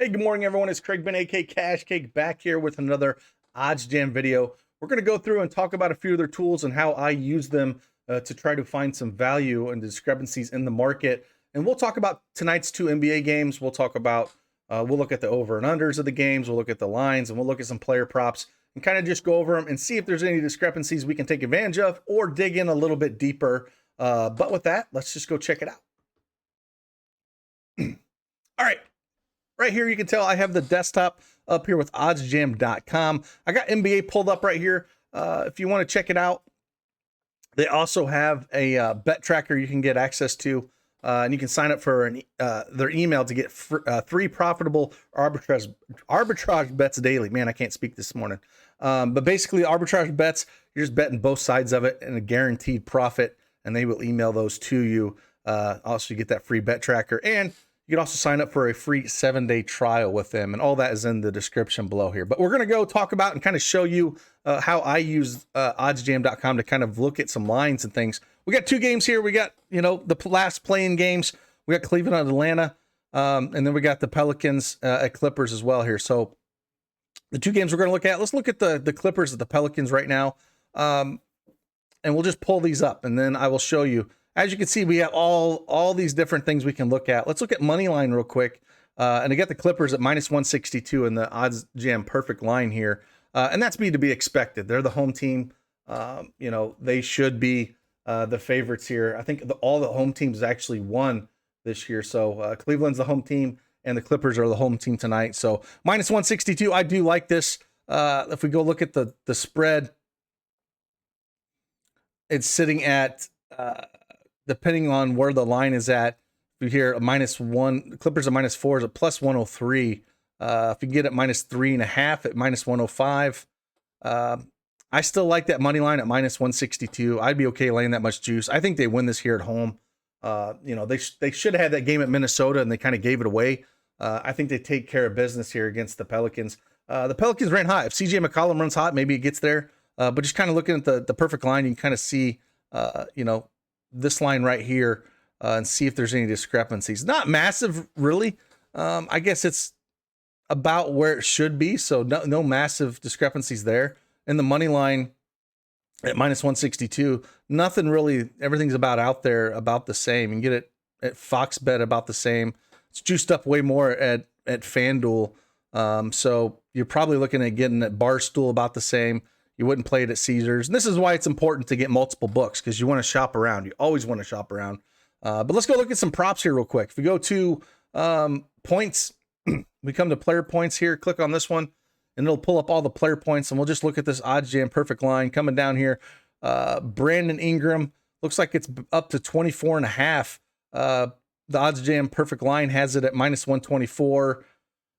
Hey, good morning, everyone. It's Craig Ben, aka Cash Cake, back here with another Oddsjam video. We're going to go through and talk about a few of their tools and how I use them to try to find some value and discrepancies in the market. And we'll talk about tonight's two NBA games. We'll talk about, we'll look at the over and unders of the games. We'll look at the lines, and we'll look at some player props and kind of just go over them and see if there's any discrepancies we can take advantage of or dig in a little bit deeper. But with that, let's just go check it out. All right. Right here, you can tell I have the desktop up here with oddsjam.com. I got NBA pulled up right here. If you want to check it out, they also have a bet tracker you can get access to, and you can sign up for their email to get 3 profitable arbitrage bets daily. Man, I can't speak this morning. But basically, arbitrage bets, you're just betting both sides of it and a guaranteed profit, and they will email those to you. Also, you get that free bet tracker, and you can also sign up for a free 7-day trial with them, and all that is in the description below here. But we're going to go talk about and kind of show you how I use oddsjam.com to kind of look at some lines and things. We got 2 games here. We got, the last playing games. We got Cleveland and Atlanta, and then we got the Pelicans at Clippers as well here. So the 2 games we're going to look at, let's look at the Clippers at the Pelicans right now, and we'll just pull these up, and then I will show you. As you can see, we have all these different things we can look at. Let's look at money line real quick. And I got the Clippers at -162 in the Oddsjam perfect line here. And that's to be expected. They're the home team. They should be the favorites here. I think all the home teams actually won this year. So Cleveland's the home team, and the Clippers are the home team tonight. So -162, I do like this. If we go look at the spread, it's sitting at... depending on where the line is at, you hear a -1, Clippers are -4 is a +103. If you get it -3.5 at -105, I still like that money line at -162. I'd be okay laying that much juice. I think they win this here at home. They should have had that game at Minnesota, and they kind of gave it away. I think they take care of business here against the Pelicans. The Pelicans ran hot. If CJ McCollum runs hot, maybe it gets there. But just kind of looking at the perfect line, you can kind of see, this line right here and see if there's any discrepancies. Not massive, really. I guess it's about where it should be, so no massive discrepancies there. In the money line at -162, nothing really. Everything's about out there, about the same. You can get it at Fox Bet about the same. It's juiced up way more at FanDuel, so you're probably looking at getting at Barstool about the same. You wouldn't play it at Caesars. And this is why it's important to get multiple books, because you want to shop around. You always want to shop around. But let's go look at some props here real quick. If we go to points, we come to player points here. Click on this one, and it'll pull up all the player points. And we'll just look at this Oddsjam perfect line coming down here. Brandon Ingram looks like it's up to 24.5. The Oddsjam perfect line has it at -124.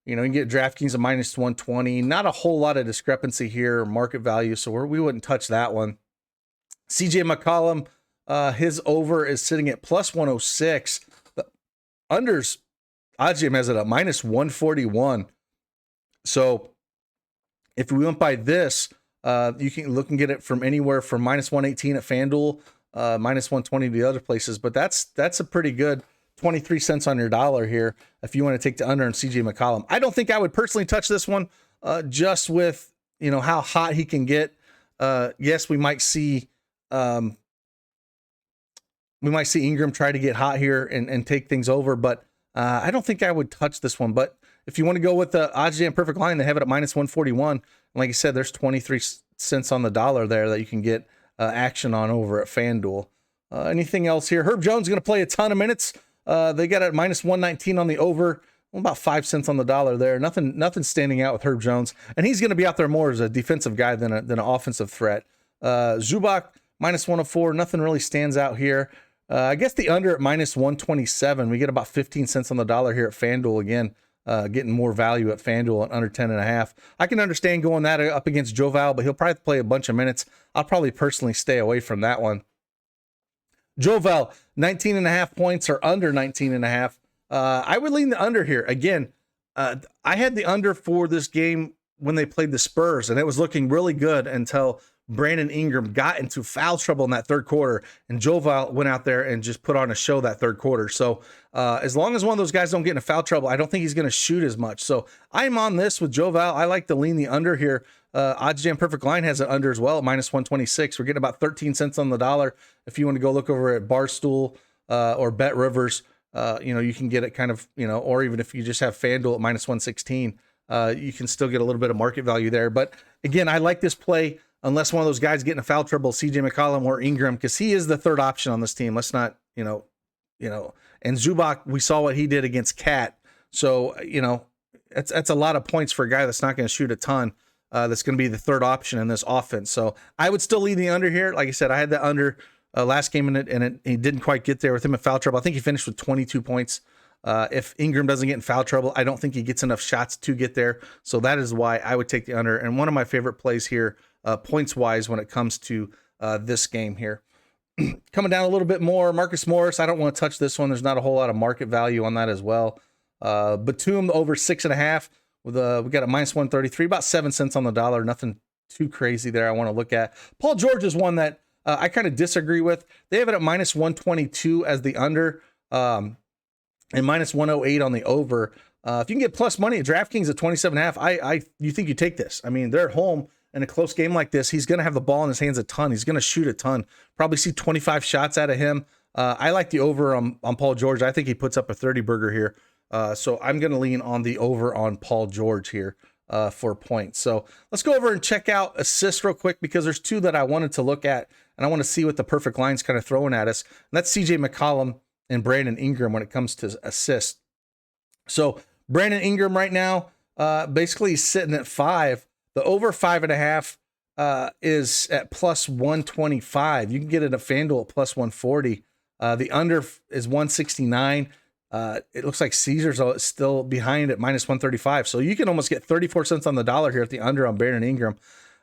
You can get DraftKings at -120. Not a whole lot of discrepancy here, market value, so we wouldn't touch that one. CJ McCollum, his over is sitting at +106. The unders, Oddsjam has it at -141. So if we went by this, you can look and get it from anywhere from -118 at FanDuel, -120 to the other places. But that's a pretty good 23 cents on your dollar here if you want to take the under on CJ McCollum. I don't think I would personally touch this one, just with how hot he can get. Yes, we might see Ingram try to get hot here and take things over, but I don't think I would touch this one. But if you want to go with the Oddsjam perfect line, they have it at -141. And like I said, there's 23 cents on the dollar there that you can get action on over at FanDuel. Anything else here? Herb Jones is going to play a ton of minutes. They got it at -119 on the over. About 5 cents on the dollar there. Nothing standing out with Herb Jones. And he's going to be out there more as a defensive guy than an offensive threat. Zubac, -104. Nothing really stands out here. I guess the under at -127. We get about 15 cents on the dollar here at FanDuel again. Getting more value at FanDuel at under 10.5. I can understand going that up against Joval, but he'll probably play a bunch of minutes. I'll probably personally stay away from that one. Jovel, 19.5 points or under 19.5. I would lean the under here. Again, I had the under for this game when they played the Spurs, and it was looking really good until Brandon Ingram got into foul trouble in that third quarter, and Joval went out there and just put on a show that third quarter. So as long as one of those guys don't get into foul trouble, I don't think he's going to shoot as much. So I'm on this with Joval. I like to lean the under here. Oddsjam Perfect Line has an under as well at -126. We're getting about 13 cents on the dollar. If you want to go look over at Barstool or Bet Rivers, you can get it kind of, or even if you just have FanDuel at -116, you can still get a little bit of market value there. But again, I like this play unless one of those guys get into foul trouble, CJ McCollum or Ingram, because he is the third option on this team. Let's not, and Zubac, we saw what he did against Cat. So, that's a lot of points for a guy that's not going to shoot a ton. That's going to be the third option in this offense. So I would still lead the under here. Like I said, I had the under last game in it, and he didn't quite get there with him in foul trouble. I think he finished with 22 points. If Ingram doesn't get in foul trouble, I don't think he gets enough shots to get there. So that is why I would take the under. And one of my favorite plays here, points-wise, when it comes to this game here. Coming down a little bit more, Marcus Morris. I don't want to touch this one. There's not a whole lot of market value on that as well. Batum over 6.5 with we got a -133, about 7 cents on the dollar. Nothing too crazy there I want to look at. Paul George is one that I kind of disagree with. They have it at -122 as the under, and -108 on the over. If you can get plus money at DraftKings at 27.5, you think you take this. I mean, they're at home. In a close game like this, he's going to have the ball in his hands a ton. He's going to shoot a ton. Probably see 25 shots out of him. I like the over on Paul George. I think he puts up a 30-burger here. So I'm going to lean on the over on Paul George here for points. So let's go over and check out assists real quick, because there's two that I wanted to look at, and I want to see what the perfect line's kind of throwing at us. And that's CJ McCollum and Brandon Ingram when it comes to assists. So Brandon Ingram right now, basically he's sitting at 5. The over 5.5 is at +125. You can get it at FanDuel at +140. The under is 169. It looks like Caesars is still behind at -135. So you can almost get 34 cents on the dollar here at the under on Brandon Ingram.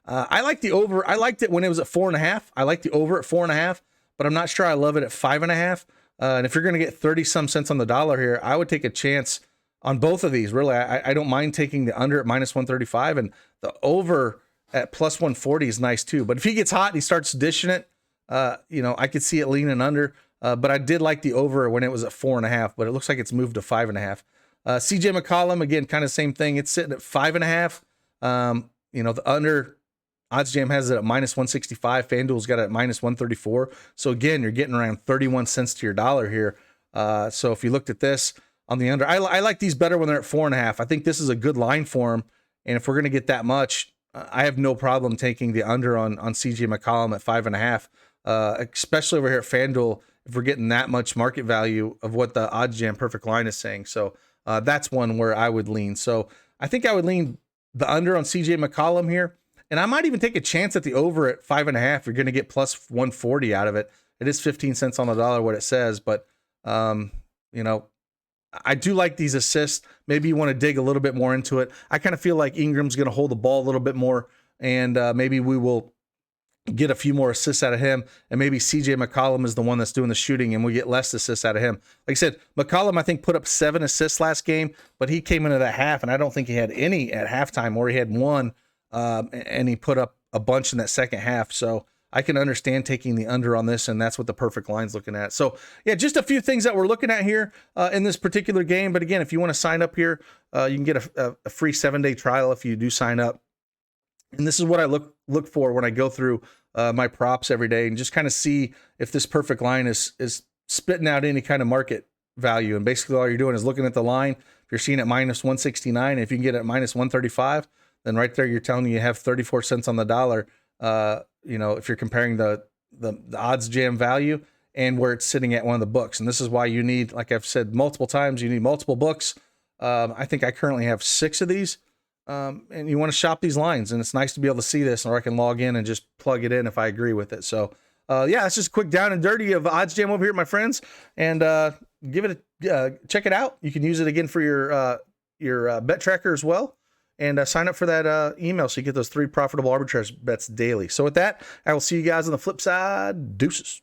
I like the over. I liked it when it was at 4.5. I like the over at 4.5, but I'm not sure I love it at 5.5. And if you're going to get 30 some cents on the dollar here, I would take a chance on both of these. Really, I don't mind taking the under at -135, and the over at +140 is nice too. But if he gets hot and he starts dishing it, I could see it leaning under. But I did like the over when it was at 4.5, but it looks like it's moved to 5.5. CJ McCollum, again, kind of same thing. It's sitting at 5.5. The under, Oddsjam has it at -165. FanDuel's got it at -134. So again, you're getting around 31 cents to your dollar here. So if you looked at this on the under, I like these better when they're at 4.5. I think this is a good line for them. And if we're going to get that much, I have no problem taking the under on CJ McCollum at 5.5, especially over here at FanDuel, if we're getting that much market value of what the Oddsjam Perfect Line is saying. So that's one where I would lean. So I think I would lean the under on CJ McCollum here. And I might even take a chance at the over at 5.5. You're going to get +140 out of it. It is 15 cents on the dollar, what it says. But, I do like these assists. Maybe you want to dig a little bit more into it. I kind of feel like Ingram's going to hold the ball a little bit more, and maybe we will get a few more assists out of him, and maybe CJ McCollum is the one that's doing the shooting, and we get less assists out of him. Like I said, McCollum, I think, put up 7 assists last game, but he came into that half, and I don't think he had any at halftime, or he had one, and he put up a bunch in that second half. So I can understand taking the under on this, and that's what the perfect line's looking at. So, yeah, just a few things that we're looking at here in this particular game. But again, if you want to sign up here, you can get a free 7-day trial if you do sign up. And this is what I look for when I go through my props every day and just kind of see if this perfect line is spitting out any kind of market value. And basically all you're doing is looking at the line. If you're seeing it -169, if you can get it at -135, then right there you're telling me you have 34 cents on the dollar. If you're comparing the Oddsjam value and where it's sitting at one of the books. And this is why you need, like I've said multiple times, you need multiple books. I think I currently have 6 of these. And you want to shop these lines, and it's nice to be able to see this, or I can log in and just plug it in if I agree with it. So, it's just a quick down and dirty of Oddsjam over here, my friends, and check it out. You can use it again for your bet tracker as well, and sign up for that email so you get those 3 profitable arbitrage bets daily. So with that, I will see you guys on the flip side. Deuces.